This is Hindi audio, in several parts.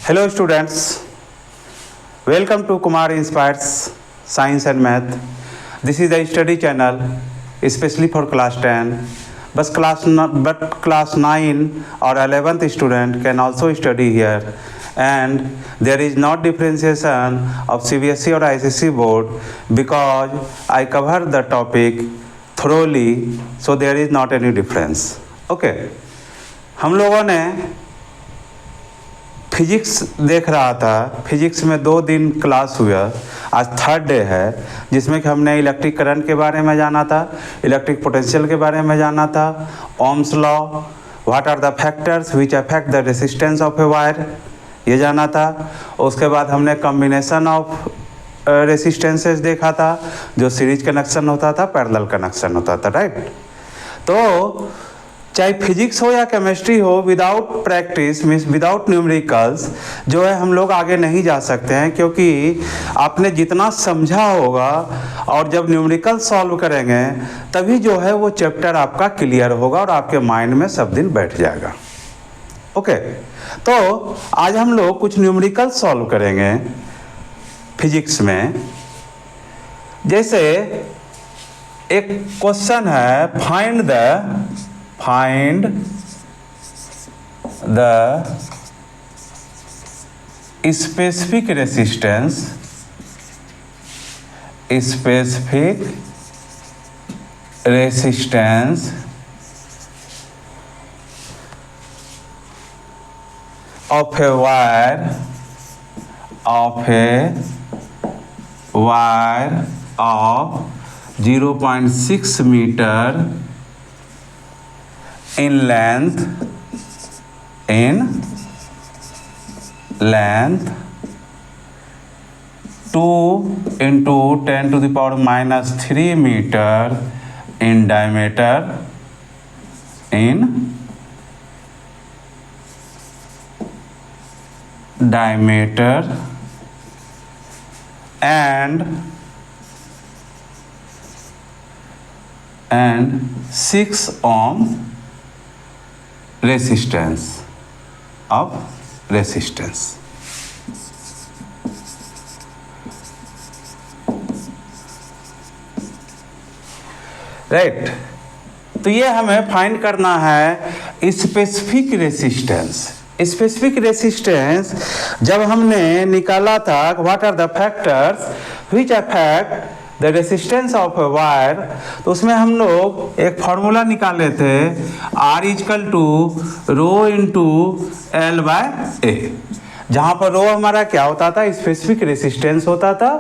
Hello students, welcome to Kumar Inspires Science and Math. This is a study channel especially for class 10. But class 9 or 11th student can also study here, and there is not differentiation of CBSE or ICSE board because I cover the topic thoroughly, so there is not any difference. Okay, हम लोगों ने फिजिक्स देख रहा था। फिजिक्स में 2 दिन क्लास हुआ, आज थर्ड डे है, जिसमें कि हमने इलेक्ट्रिक करंट के बारे में जाना था, इलेक्ट्रिक पोटेंशियल के बारे में जाना था, Ohm's law, what are the factors which affect the resistance of a wire, ये जाना था। उसके बाद हमने कॉम्बिनेशन ऑफ रेसिस्टेंसेस देखा था, जो सीरीज कनेक्शन होता था, पैरेलल कनेक्शन होता था, राइट। तो चाहे फिजिक्स हो या केमिस्ट्री हो, without practice means without numericals जो है हम लोग आगे नहीं जा सकते हैं, क्योंकि आपने जितना समझा होगा और जब न्यूमेरिकल सॉल्व करेंगे तभी जो है वो चैप्टर आपका क्लियर होगा और आपके माइंड में सब दिन बैठ जाएगा। ओके, तो आज हम लोग कुछ न्यूमेरिकल सॉल्व करेंगे फिजिक्स में। जैसे एक क्वेश्चन है, find the specific resistance of a wire of 0.6 meter in length 2 into 10 to the power minus 3 meter in diameter and 6 ohm resistance. Right, तो ये हमें फाइंड करना है स्पेसिफिक रेसिस्टेंस। जब हमने निकाला था what are the factors which affect the resistance of a wire, तो उसमें हम लोग एक फार्मूला निकाले थे, R equal to rho into L by A, जहाँ पर रो हमारा क्या होता था, स्पेसिफिक रेसिस्टेंस होता था,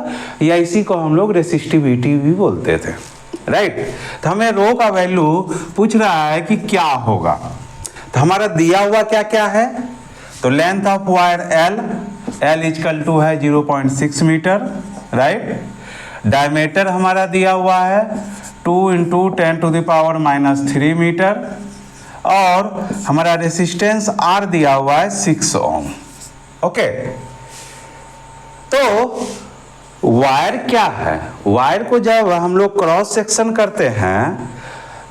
या इसी को हम लोग रेसिस्टिविटी भी बोलते थे, राइट। तो हमें रो का वैल्यू पूछ रहा है कि क्या होगा। तो हमारा दिया हुआ क्या क्या है, तो length of wire L equal to है 0.6 मीटर, राइट। डायमीटर हमारा दिया हुआ है 2 into 10 to the power minus 3 metre, और हमारा रेसिस्टेंस R दिया हुआ है 6 ओम। ओके, तो वायर क्या है, वायर को जब हम लोग क्रॉस सेक्शन करते हैं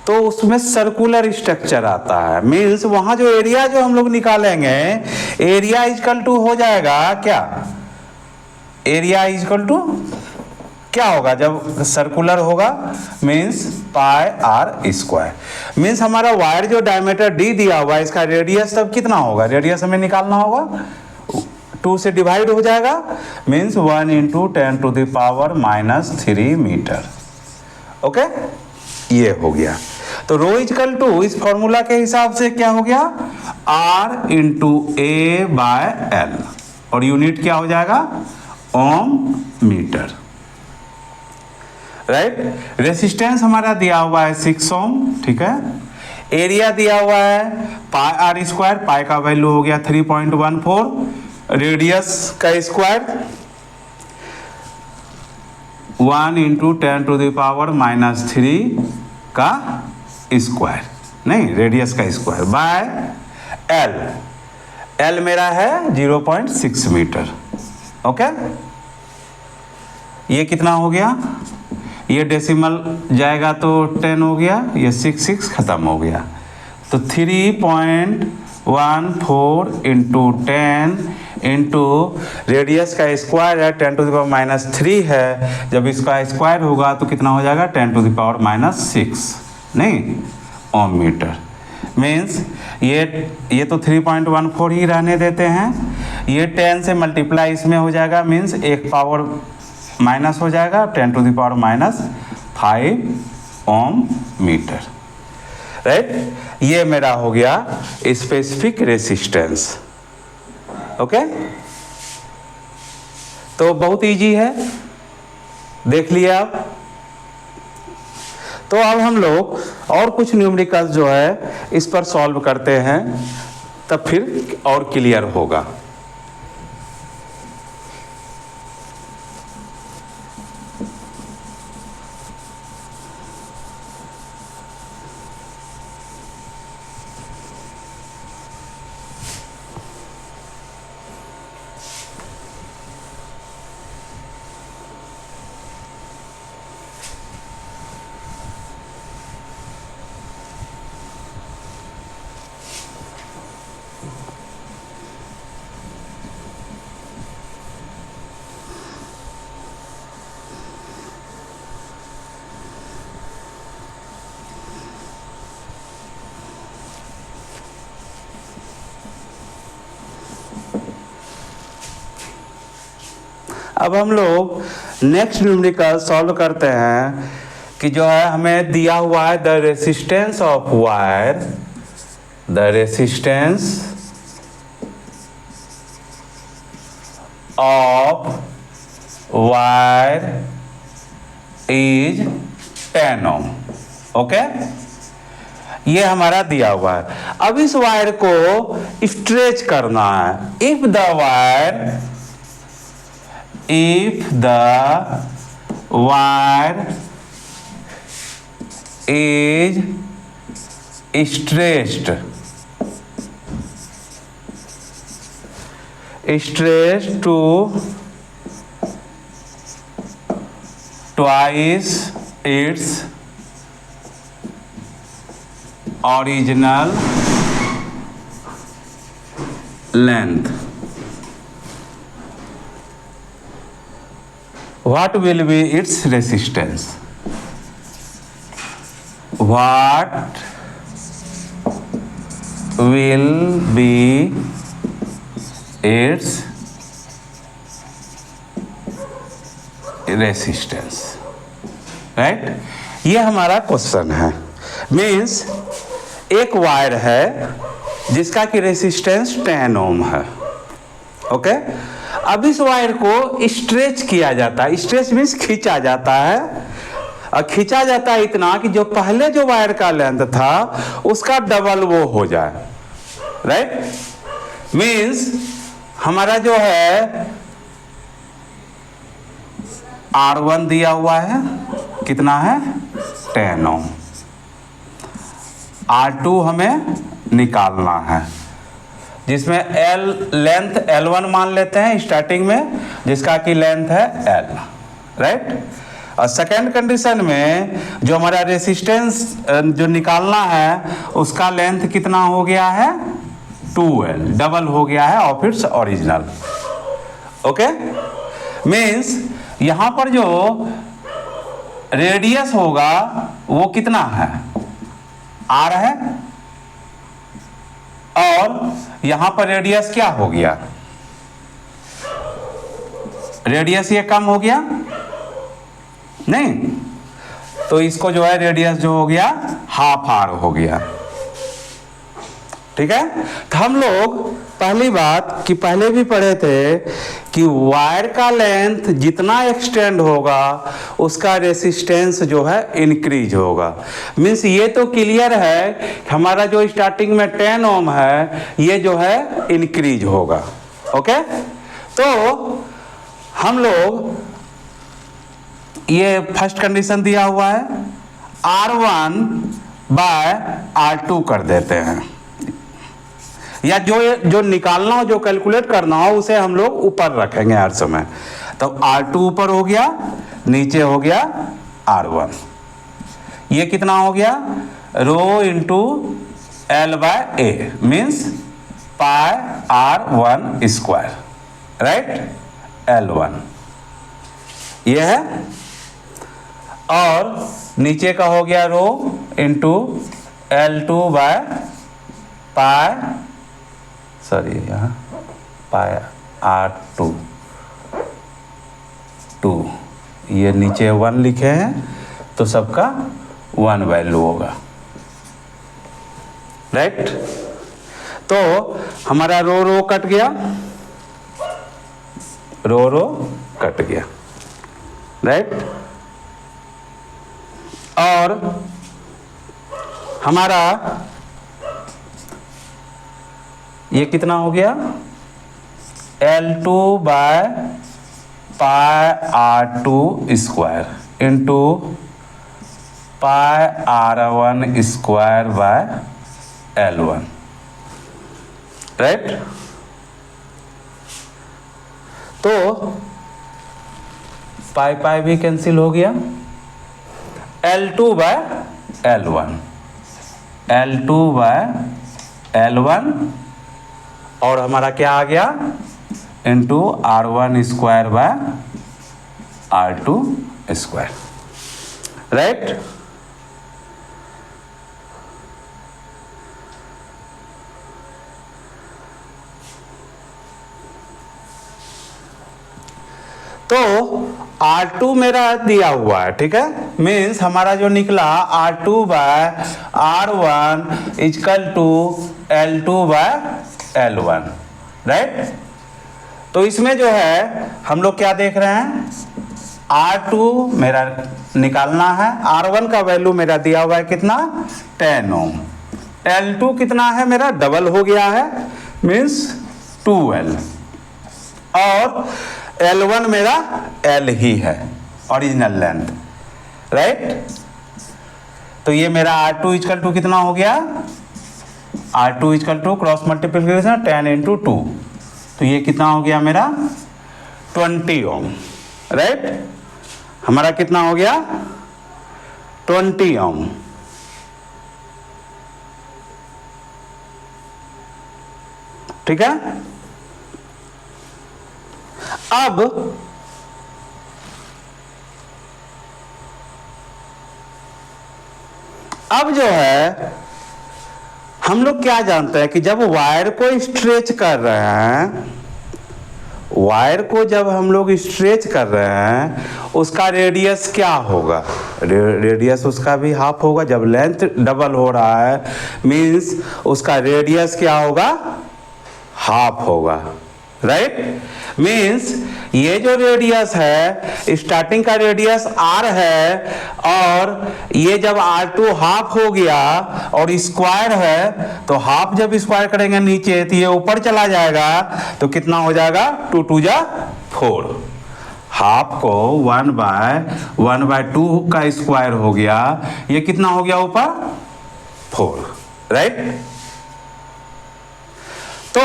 तो उसमें सर्कुलर स्ट्रक्चर आता है, मीन्स वहां जो एरिया जो हम लोग निकालेंगे, एरिया इक्वल टू हो जाएगा क्या, एरिया इक्वल टू क्या होगा जब सर्कुलर होगा, मीन्स पाई R स्क्वायर। मीन्स हमारा वायर जो डायमीटर D दिया हुआ है, इसका रेडियस तब कितना होगा, रेडियस हमें निकालना होगा, 2 से डिवाइड हो जाएगा, means 1 into 10 to the power minus 3 metre. Okay, ये हो गया। तो रो इक्वल टू इस फॉर्मूला के हिसाब से क्या हो गया, R into A by L, और यूनिट क्या हो जाएगा, ओम मीटर, राइट। रेसिस्टेंस हमारा दिया हुआ है 6 ओम, ठीक है। एरिया दिया हुआ है पाई R स्क्वायर, पाई का वैल्यू हो गया 3.14, रेडियस का square 1 into 10 to the power minus 3 का स्क्वायर, नहीं रेडियस का स्क्वायर, बाय L मेरा है 0.6 मीटर। ओके, ये कितना हो गया, ये डेसिमल जाएगा तो 10 हो गया, ये 6 खत्म हो गया, तो 3.14 14 इंटू 10 इंटू रेडियस का स्क्वायर है 10⁻³ है, जब इसका स्क्वायर होगा तो कितना हो जाएगा 10⁻⁻6 नहीं ओम मीटर। मीन्स ये तो 3.14 ही रहने देते हैं, ये 10 से मल्टीप्लाई इसमें हो जाएगा, मीन्स एक पावर माइनस हो जाएगा 10⁻5 ओम मीटर, राइट। ये मेरा हो गया स्पेसिफिक रेसिस्टेंस। ओके, तो बहुत इजी है, देख लिया आप। तो अब हम लोग और कुछ न्यूमेरिकल्स जो है इस पर सॉल्व करते हैं, तब फिर और क्लियर होगा। अब हम लोग नेक्स्ट न्यूमेरिकल सॉल्व करते हैं कि जो है हमें दिया हुआ है the resistance of wire, the resistance of wire is 10 ohm. Okay, ये हमारा दिया हुआ है। अब इस वायर को स्ट्रेच करना है। If the wire is stretched to twice its original length, what will be its resistance? What will be its resistance? Right, ये हमारा क्वेश्चन है। मीन्स एक वायर है जिसका कि रेसिस्टेंस 10 ओम है। ओके, अब इस वायर को स्ट्रेच किया जाता है। स्ट्रेच मीन्स खींचा जाता है, और खींचा जाता है इतना कि जो पहले जो वायर का लेंथ था उसका डबल वो हो जाए। राइट, मीन्स हमारा जो है R1 दिया हुआ है, कितना है 10 ओम। R2 हमें निकालना है, जिसमें लेंथ L1 मान लेते हैं स्टार्टिंग में, जिसका कि लेंथ है L। राइट, और सेकेंड कंडीशन में जो हमारा रेसिस्टेंस जो निकालना है उसका लेंथ कितना हो गया है 2L, डबल हो गया है of its original. Okay, means यहाँ पर जो रेडियस होगा वो कितना है R है, और यहां पर रेडियस क्या हो गया, रेडियस ये कम हो गया नहीं, तो इसको जो है रेडियस जो हो गया हाफ R हो गया। ठीक है, तो हम लोग पहली बात कि पहले भी पढ़े थे कि वायर का लेंथ जितना एक्सटेंड होगा उसका रेसिस्टेंस जो है इंक्रीज होगा। मीन्स ये तो क्लियर है हमारा जो स्टार्टिंग में 10 ओम है ये जो है इंक्रीज होगा। ओके, तो हम लोग ये फर्स्ट कंडीशन दिया हुआ है R1 बाय R2 कर देते हैं, या जो निकालना हो जो कैलकुलेट करना हो उसे हम लोग ऊपर रखेंगे हर समय। तो R2 ऊपर हो गया, नीचे हो गया R1। ये कितना हो गया rho into L by A, means pi R1 square, right, L1 ये है। और नीचे का हो गया rho into L2 by pi, sorry यहाँ पाई R2 2, ये नीचे 1 लिखे हैं तो सबका 1 वैल्यू होगा, राइट। तो हमारा रो रो कट गया, रो रो कट गया, राइट। और हमारा ये कितना हो गया, L2 by pi R2 square into pi R1 square by L1, right. तो पाई पाई भी कैंसिल हो गया, L2 by L1, L2 by L1 और हमारा क्या आ गया into R1 square by R2 square, right. तो R2 मेरा दिया हुआ है, ठीक है, मीन्स हमारा जो निकला R2 by R1 equal to L2 by L1, right. तो इसमें जो है हम लोग क्या देख रहे हैं, R2 मेरा निकालना है, R1 का वैल्यू मेरा दिया हुआ है कितना 10 ओम, L2 कितना है मेरा डबल हो गया है मीन्स 2L, और L1 मेरा L ही है ओरिजिनल लेंथ, राइट। तो ये मेरा R2 इक्वल टू कितना हो गया, R2 equal to cross multiplication 10 into 2, तो ये कितना हो गया मेरा 20 ओम, राइट। हमारा कितना हो गया 20 ओम, ठीक है। अब जो है हम लोग क्या जानते हैं कि जब वायर को स्ट्रेच कर रहे हैं, वायर को जब हम लोग स्ट्रेच कर रहे हैं उसका रेडियस क्या होगा, रेडियस उसका भी हाफ होगा। जब लेंथ डबल हो रहा है मीन्स उसका रेडियस क्या होगा, हाफ होगा, राइट। मीन्स ये जो रेडियस है स्टार्टिंग का रेडियस R है, और ये जब R2 हाफ हो गया और स्क्वायर है तो हाफ जब स्क्वायर करेंगे नीचे तो ये ऊपर चला जाएगा, तो कितना हो जाएगा 2 2 जा 4, हाफ को 1/2 का स्क्वायर हो गया, ये कितना हो गया ऊपर 4, राइट। तो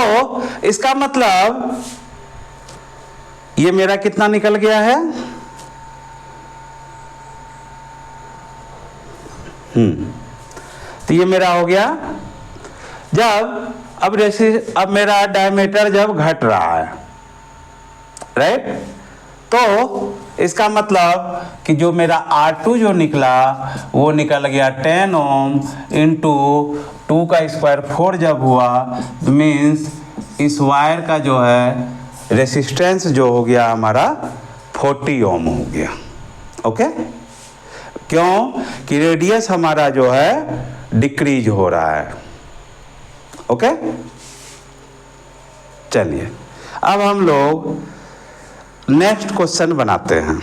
इसका मतलब ये मेरा कितना निकल गया है, तो ये मेरा हो गया जब अब मेरा डायमीटर जब घट रहा है, राइट। तो इसका मतलब कि जो मेरा R2 जो निकला वो निकल गया 10 ओम इंटू 2 का स्क्वायर 4 जब हुआ, तो मीन्स इस वायर का जो है रेसिस्टेंस जो हो गया हमारा 40 ओम हो गया, ओके। क्यों कि रेडियस हमारा जो है डिक्रीज हो रहा है, ओके। चलिए अब हम लोग नेक्स्ट क्वेश्चन बनाते हैं।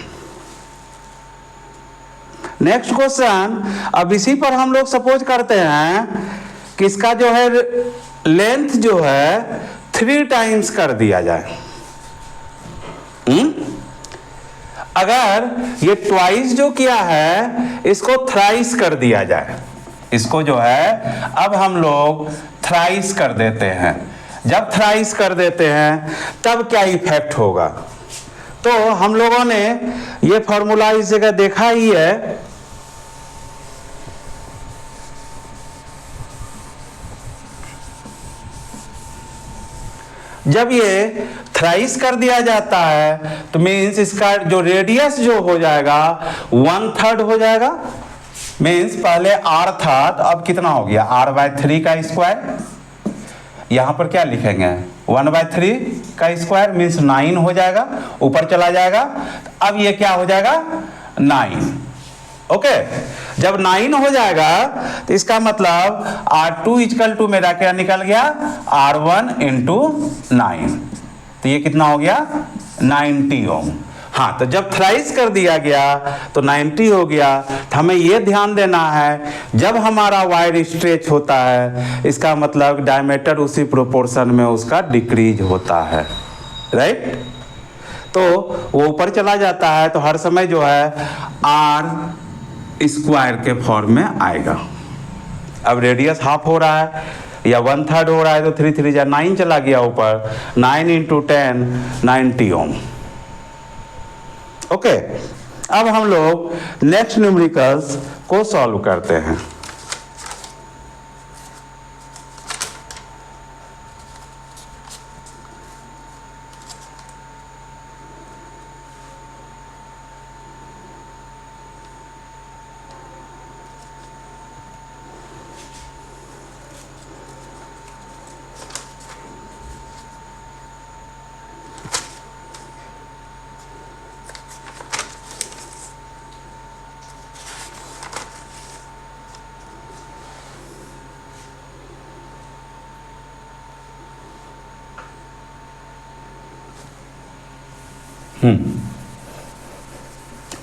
नेक्स्ट क्वेश्चन अब इसी पर हम लोग सपोज करते हैं कि इसका जो है लेंथ जो है 3 टाइम्स कर दिया जाए। अगर ये ट्वाइस जो किया है इसको थ्राइस कर दिया जाए, इसको जो है अब हम लोग थ्राइस कर देते हैं। जब थ्राइस कर देते हैं तब क्या इफेक्ट होगा, तो हम लोगों ने ये फॉर्मूला इस जगह देखा ही है। जब ये थ्राइस कर दिया जाता है तो मीन्स इसका जो रेडियस जो हो जाएगा 1/3 हो जाएगा। मीन्स पहले r था तो अब कितना हो गया r/3 का स्क्वायर। यहां पर क्या लिखेंगे 1/3 का स्क्वायर मीन्स 9 हो जाएगा, ऊपर चला जाएगा। अब ये क्या हो जाएगा 9। ओके, जब 9 हो जाएगा तो इसका मतलब R2 इक्वल टू मेरा क्या निकल गया R1 इंटू 9। तो ये कितना हो गया 90 ओम। हाँ, तो जब थ्राइस कर दिया गया तो 90 हो गया। तो हमें ये ध्यान देना है जब हमारा वायर स्ट्रेच होता है इसका मतलब डायमीटर उसी प्रोपोर्शन में उसका डिक्रीज होता है, राइट। तो वो ऊपर चला जाता है तो हर समय जो है R स्क्वायर के फॉर्म में आएगा। अब रेडियस हाफ हो रहा है या 1/3 हो रहा है तो 3 3 जा 9 चला गया ऊपर, 9 इंटू 10 90 ओम। ओके, अब हम लोग नेक्स्ट न्यूमेरिकल्स को सॉल्व करते हैं।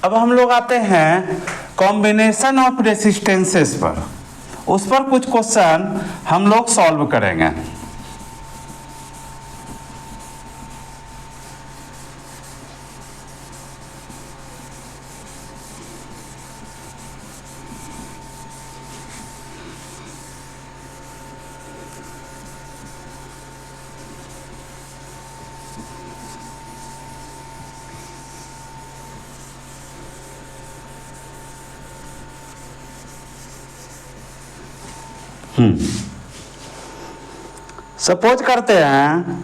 अब हम लोग आते हैं कॉम्बिनेशन ऑफ रेसिस्टेंसेस पर। उस पर कुछ क्वेश्चन हम लोग सॉल्व करेंगे। सपोज करते हैं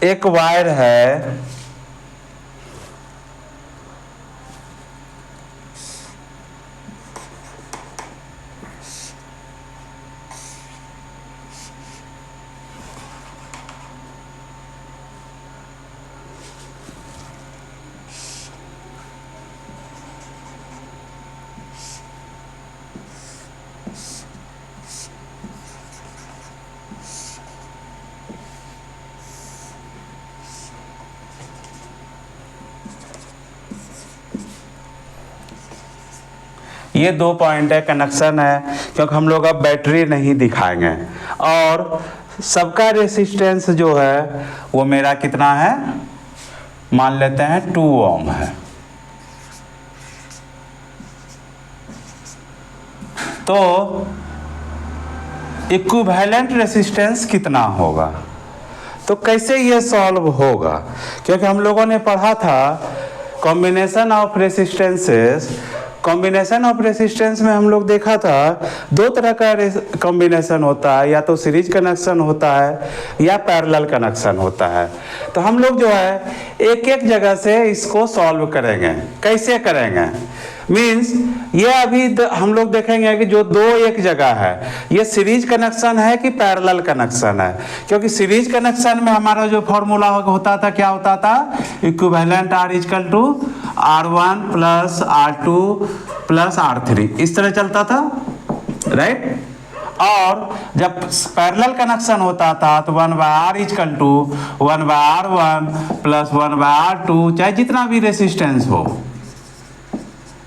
एक वायर है, ये 2 पॉइंट है, कनेक्शन है, क्योंकि हम लोग अब बैटरी नहीं दिखाएंगे। और सबका रेसिस्टेंस जो है वो मेरा कितना है, मान लेते हैं 2 ओम है। तो इक्विवेलेंट रेसिस्टेंस कितना होगा, तो कैसे ये सॉल्व होगा, क्योंकि हम लोगों ने पढ़ा था combination of resistances. Combination of resistance में हम लोग देखा था 2 तरह का कॉम्बिनेशन होता है, या तो सीरीज कनेक्शन होता है या पैरेलल कनेक्शन होता है। तो हम लोग जो है एक एक जगह से इसको सॉल्व करेंगे। कैसे करेंगे मीन्स ये अभी हम लोग देखेंगे कि जो 2 एक जगह है ये सीरीज कनेक्शन है कि पैरेलल कनेक्शन है। क्योंकि सीरीज कनेक्शन में हमारा जो फॉर्मूला होता था क्या होता था, equivalent R equal to R1 plus R2 plus R3, इस तरह चलता था, राइट। और जब पैरेलल कनेक्शन होता था तो 1/R equal to 1/R1 plus 1/R2, चाहे जितना भी रेसिस्टेंस हो,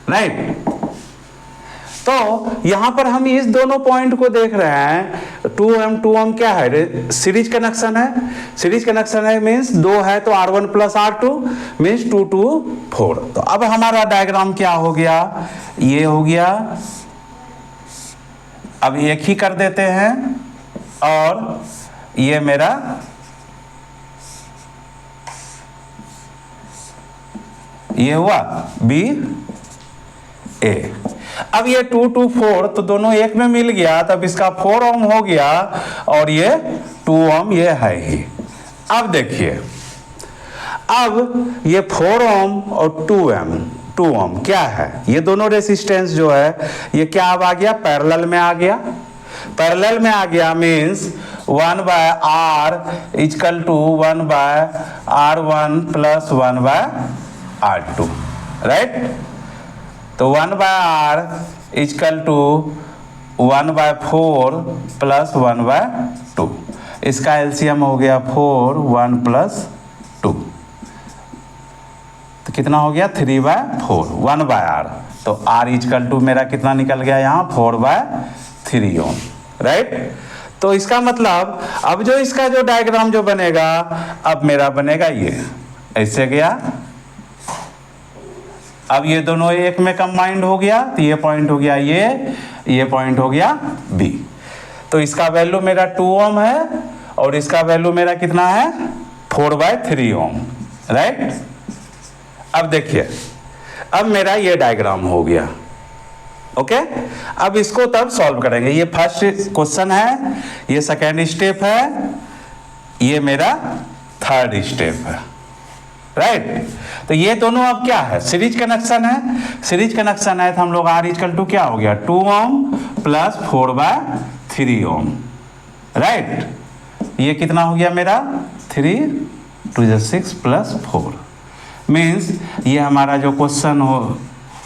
राइट। तो यहां पर हम इस दोनों पॉइंट को देख रहे हैं। 2 ओम क्या है, सीरीज कनेक्शन है। सीरीज कनेक्शन है मीन्स 2 है तो R1 प्लस R2 मीन्स 2 2 4। तो अब हमारा डायग्राम क्या हो गया, ये हो गया। अब एक ही कर देते हैं और ये मेरा ये हुआ B A। अब ये 2 2 4 तो दोनों एक में मिल गया, तब इसका 4 ओम हो गया और ये 2 ओम ये है ही। अब देखिए, अब ये 4 ओम और 2 ओम क्या है, ये दोनों रेसिस्टेंस जो है ये क्या अब आ गया, पैरेलल में आ गया। पैरेलल में आ गया means 1/R equal to 1/R1 plus 1/R2, right. तो 1/R इक्वल टू 1/4 प्लस 1/2, इसका एलसीएम हो गया 4, 1 प्लस 2, तो कितना हो गया 3/4, 1/R, तो R इक्वल टू मेरा कितना निकल गया यहाँ 4/3 ओम, राइट। तो इसका मतलब अब जो इसका जो डायग्राम जो बनेगा, अब मेरा बनेगा ये ऐसे गया, अब ये दोनों एक में कंबाइंड हो गया, तो ये पॉइंट हो गया ये पॉइंट हो गया बी। तो इसका वैल्यू मेरा 2 ओम है और इसका वैल्यू मेरा कितना है 4/3 ओम, राइट। अब देखिए, अब मेरा ये डायग्राम हो गया, ओके। अब इसको तब सॉल्व करेंगे, ये फर्स्ट क्वेश्चन है, ये सेकेंड स्टेप है, ये मेरा थर्ड स्टेप है, राइट। तो ये दोनों अब क्या है, सीरीज कनेक्शन है। सीरीज कनेक्शन है तो हम लोग R इक्वल टू क्या हो गया 2 ओम प्लस 4/3 ओम, राइट। ये कितना हो गया मेरा 3 2 6 प्लस 4, मीन्स ये हमारा जो क्वेश्चन हो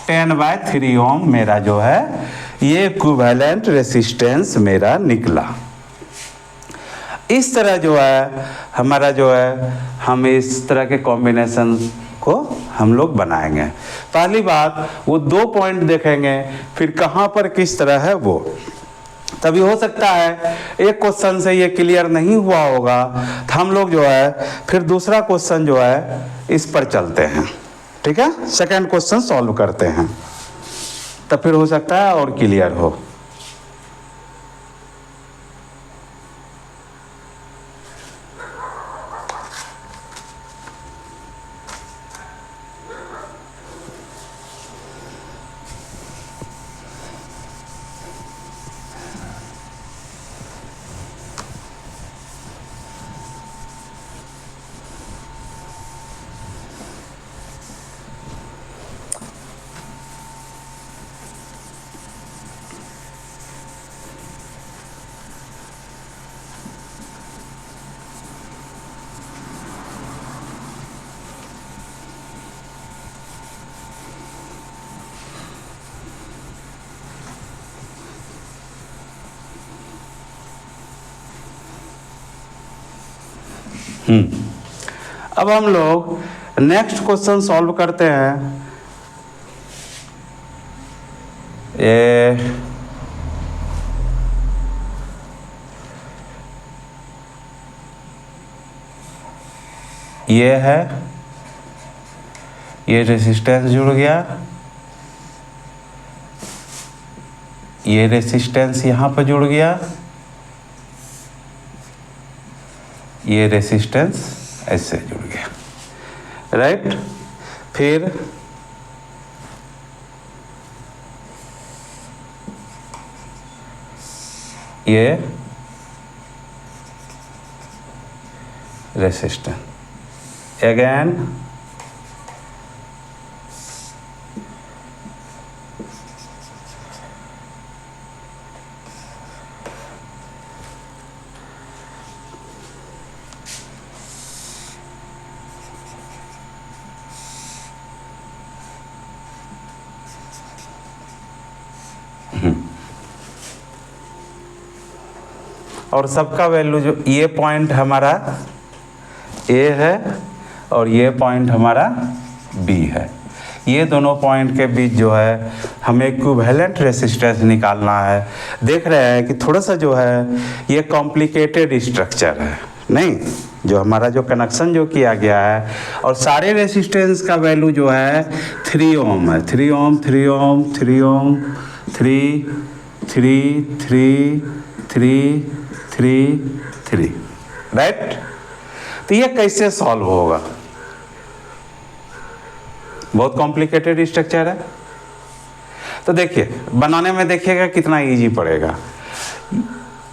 10/3 ओम मेरा जो है ये इक्विवेलेंट रेसिस्टेंस मेरा निकला। इस तरह जो है हमारा जो है हम इस तरह के कॉम्बिनेशन को हम लोग बनाएंगे। पहली बात वो 2 पॉइंट देखेंगे, फिर कहाँ पर किस तरह है वो, तभी हो सकता है एक क्वेश्चन से ये क्लियर नहीं हुआ होगा तो हम लोग जो है फिर दूसरा क्वेश्चन जो है इस पर चलते हैं, ठीक है, सेकंड क्वेश्चन सॉल्व करते हैं, तब फिर हो सकता है और क्लियर हो। अब हम लोग नेक्स्ट क्वेश्चन सॉल्व करते हैं। ये है, ये रेसिस्टेंस जुड़ गया, ये रेसिस्टेंस यहाँ पर जुड़ गया, ये रेसिस्टेंस ऐसे जुड़ गया, राइट। फिर ये रेसिस्टेंस अगेन और सबका वैल्यू जो ये पॉइंट हमारा ए है और ये पॉइंट हमारा बी है, ये दोनों पॉइंट के बीच जो है हमें इक्विवेलेंट रेसिस्टेंस निकालना है। देख रहे हैं कि थोड़ा सा जो है ये कॉम्प्लिकेटेड स्ट्रक्चर है, नहीं, जो हमारा जो कनेक्शन जो किया गया है और सारे रेसिस्टेंस का वैल्यू जो है 3 ओम है, 3 ओम 3 ओम 3 ओम 3 3 3 3 3 3, राइट। तो ये कैसे सॉल्व होगा, बहुत कॉम्प्लिकेटेड स्ट्रक्चर है। तो देखिए बनाने में देखिएगा कितना इजी पड़ेगा।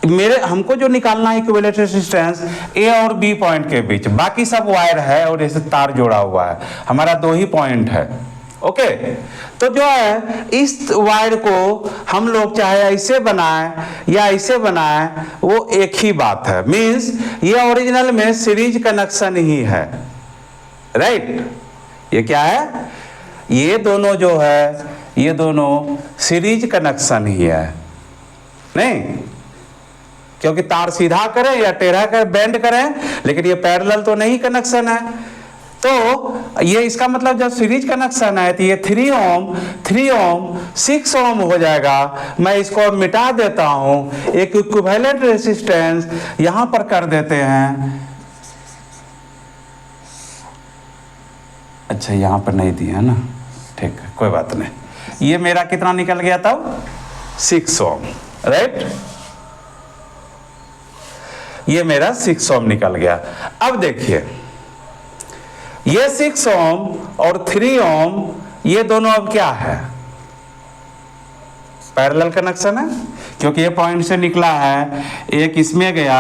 मेरे हमको जो निकालना है इक्विवेलेंट रेजिस्टेंस ए और बी पॉइंट के बीच, बाकी सब वायर है और इसे तार जोड़ा हुआ है, हमारा 2 ही पॉइंट है। ओके, तो जो है इस वायर को हम लोग चाहे ऐसे बनाए या ऐसे बनाए, वो एक ही बात है। मींस ये ओरिजिनल में सीरीज कनेक्शन ही है, राइट। ये क्या है, ये दोनों जो है ये दोनों सीरीज कनेक्शन ही है, नहीं क्योंकि तार सीधा करें या टेढ़ा कर बेंड करें, लेकिन ये पैरेलल तो नहीं कनेक्शन है। तो ये इसका मतलब जब सीरीज कनेक्शन है तो ये 3 ओम 6 ओम हो जाएगा। मैं इसको मिटा देता हूं, एक इक्विवेलेंट रेजिस्टेंस यहां पर कर देते हैं। अच्छा, यहां पर नहीं दिया है ना, ठीक है, कोई बात नहीं। ये मेरा कितना निकल गया था, 6 ओम, राइट। ये मेरा 6 ओम निकल गया। अब देखिए ये 6 ओम और 3 ओम ये दोनों अब क्या है, पैरेलल कनेक्शन है, क्योंकि ये पॉइंट से निकला है, एक इसमें गया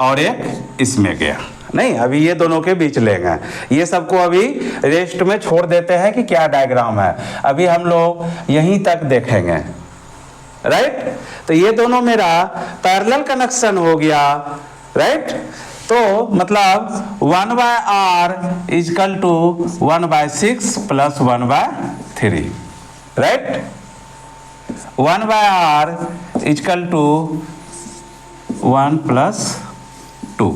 और एक इसमें गया। नहीं, अभी ये दोनों के बीच लेंगे, ये सबको अभी रेस्ट में छोड़ देते हैं कि क्या डायग्राम है, अभी हम लोग यहीं तक देखेंगे, राइट। तो ये दोनों मेरा पैरेलल कनेक्शन हो गया, राइट। तो मतलब 1/r equal to 1/6 plus 1/3, right. 1/r equal to 1 + 2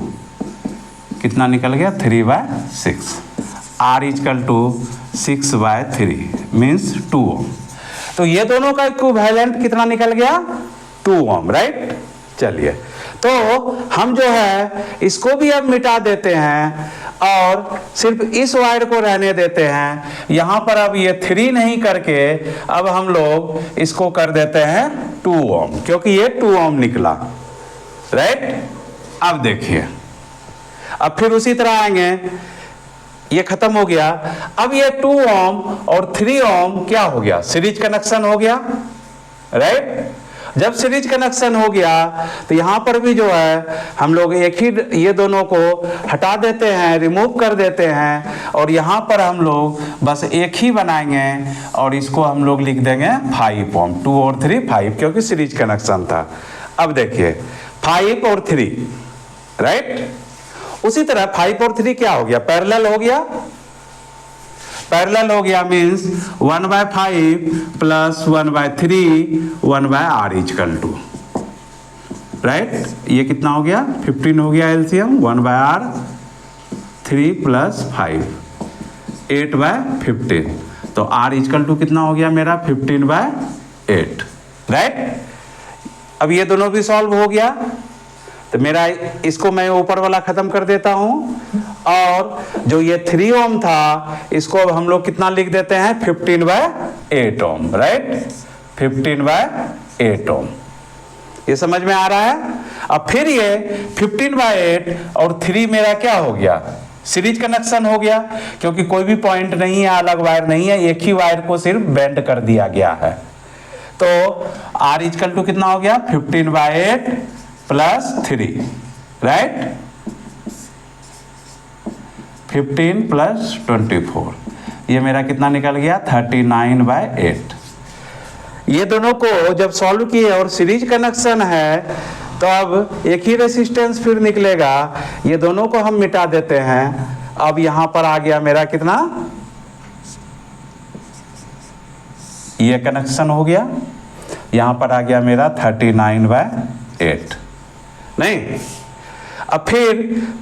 कितना निकल गया, 3/6। r equal to 6/3 means 2 ohm. तो ये दोनों का इक्विवेलेंट कितना निकल गया, 2 ओम, राइट। चलिए, तो हम जो है इसको भी अब मिटा देते हैं और सिर्फ इस वायर को रहने देते हैं। यहां पर अब ये 3 नहीं करके अब हम लोग इसको कर देते हैं 2 ओम, क्योंकि ये 2 ओम निकला, राइट। अब देखिए, अब फिर उसी तरह आएंगे, ये खत्म हो गया। अब ये 2 ओम और 3 ओम क्या हो गया, सीरीज कनेक्शन हो गया, राइट। जब सीरीज कनेक्शन हो गया तो यहां पर भी जो है हम लोग एक ही ये दोनों को हटा देते हैं, रिमूव कर देते हैं, और यहां पर हम लोग बस एक ही बनाएंगे और इसको हम लोग लिख देंगे 5 ओम। 2 और 3 5, क्योंकि सीरीज कनेक्शन था। अब देखिए 5 और 3, राइट। उसी तरह 5 और 3 क्या हो गया, पैरेलल हो गया। पैरेलल हो गया means 1/5 plus 1/3 1/r equal to, right. ये कितना हो गया, 15 हो गया एलसीएम। 1/r 3 + 5 8/15, तो r इजकल टू कितना हो गया मेरा, 15/8, राइट। अब ये दोनों भी सॉल्व हो गया, तो मेरा इसको मैं ऊपर वाला खत्म कर देता हूं, और जो ये 3 ओम था इसको अब हम लोग कितना लिख देते हैं, 15/8 ओम, राइट। 15/8 ओम, ये समझ में आ रहा है। अब फिर ये 15/8 और 3 मेरा क्या हो गया, सीरीज कनेक्शन हो गया, क्योंकि कोई भी पॉइंट नहीं है, अलग वायर नहीं है, एक ही वायर को सिर्फ बेंड कर दिया गया है। तो r इजकल टू कितना हो गया, 15/8 प्लस 3, राइट। 15 + 24, ये मेरा कितना निकल गया, 39/8। ये दोनों को जब सॉल्व किए और सीरीज कनेक्शन है तो अब एक ही रेसिस्टेंस फिर निकलेगा। ये दोनों को हम मिटा देते हैं। अब यहां पर आ गया मेरा कितना, ये कनेक्शन हो गया, यहां पर आ गया मेरा 39/8, नहीं। अब फिर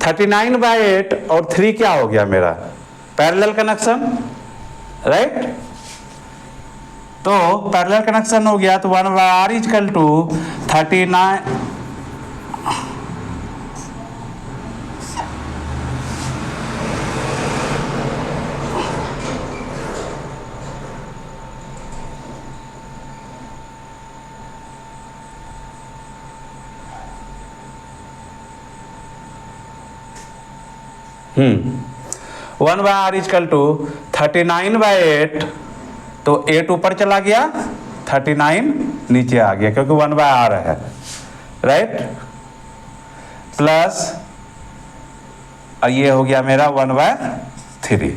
39/8 और 3 क्या हो गया मेरा, पैरेलल कनेक्शन, राइट। तो पैरेलल कनेक्शन हो गया, तो 1/r equal to 39 1/r equal to 39/8, तो 8 ऊपर चला गया, 39 नीचे आ गया, क्योंकि 1/r है, राइट, प्लस और ये हो गया मेरा 1/3,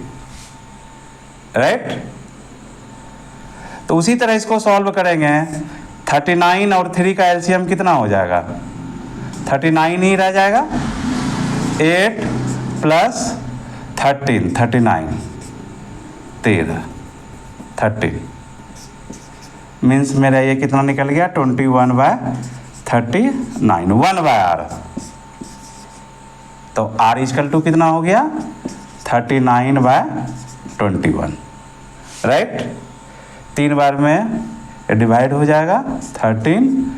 राइट। तो उसी तरह इसको सॉल्व करेंगे, 39 और 3 का एलसीएम कितना हो जाएगा, 39 ही रह जाएगा, 8 प्लस 13, 39, 13, 13 मीन्स मेरा ये कितना निकल गया, 21/39, 1/r। तो r इक्वल टू कितना हो गया, 39/21, राइट। 3 बार में डिवाइड हो जाएगा, 13,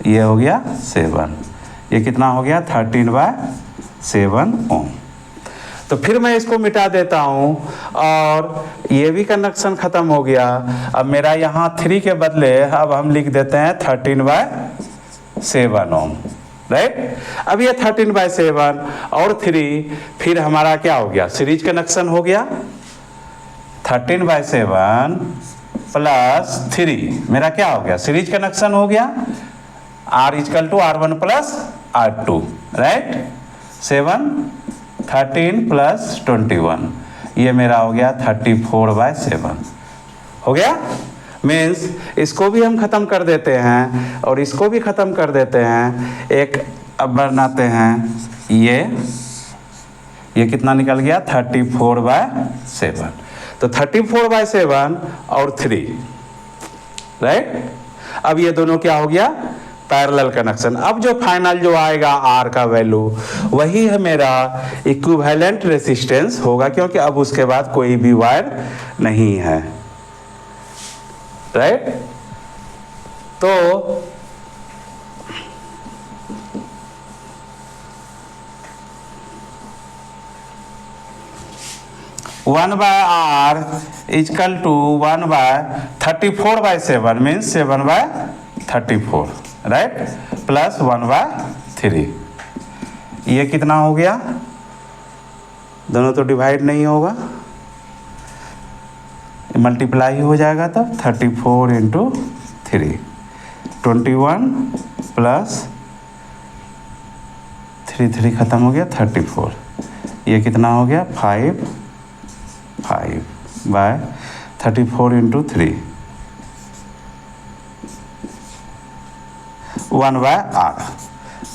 ये हो गया 7, ये कितना हो गया, 13/7 ओम। तो फिर मैं इसको मिटा देता हूँ और ये भी कनेक्शन ख़त्म हो गया। अब मेरा यहाँ 3 के बदले अब हम लिख देते हैं 13/7 ओम, राइट। अब ये 13/7 और 3 फिर हमारा क्या हो गया, सीरीज कनेक्शन हो गया, 13/7 प्लस 3 मेरा क्या हो गया, सीरीज कनेक्शन हो गया, r equal to r1 plus r2, right. 7, 13 plus 21, ये मेरा हो गया 34/7 हो गया। मीन्स इसको भी हम ख़त्म कर देते हैं और इसको भी ख़त्म कर देते हैं। एक अब बनाते हैं, ये कितना निकल गया, 34/7। तो 34/7 और 3, राइट। अब ये दोनों क्या हो गया, पैरेलल कनेक्शन। अब जो फाइनल जो आएगा R का वैल्यू वही है मेरा इक्विवेलेंट रेसिस्टेंस होगा, क्योंकि अब उसके बाद कोई भी वायर नहीं है, राइट। तो 1/r equal to 1/34/7 means 7/34, right, plus 1/3। ये कितना हो गया, दोनों तो डिवाइड नहीं होगा, मल्टीप्लाई हो जाएगा, तब 34 × 3, 21 प्लस 3 ख़त्म हो गया, 34। ये कितना हो गया, 5/34 × 3, 1/r।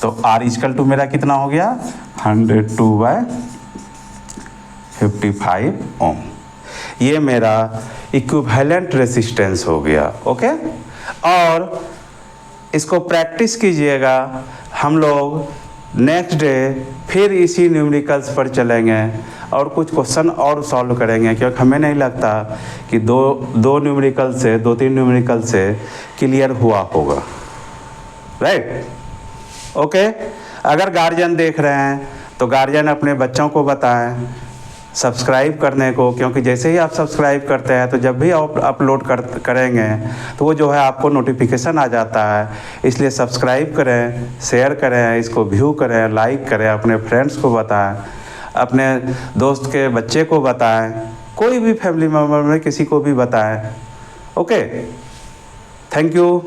तो r इक्वल टू मेरा कितना हो गया, 102/55 ओम। ये मेरा इक्विवेलेंट रेसिस्टेंस हो गया, ओके। और इसको प्रैक्टिस कीजिएगा, हम लोग नेक्स्ट डे फिर इसी न्यूमेरिकल्स पर चलेंगे और कुछ क्वेश्चन और सॉल्व करेंगे, क्योंकि हमें नहीं लगता कि दो न्यूमेरिकल से 2-3 न्यूमेरिकल से क्लियर हुआ होगा, राइट, ओके। अगर गार्जियन देख रहे हैं तो गार्जियन अपने बच्चों को बताएं सब्सक्राइब करने को, क्योंकि जैसे ही आप सब्सक्राइब करते हैं तो जब भी आप अपलोड करेंगे तो वो जो है आपको नोटिफिकेशन आ जाता है। इसलिए सब्सक्राइब करें, शेयर करें, इसको व्यू करें, लाइक करें, अपने फ्रेंड्स को बताएं, अपने दोस्त के बच्चे को बताएं, कोई भी फैमिली मेम्बर में किसी को भी बताएं, ओके। Thank you.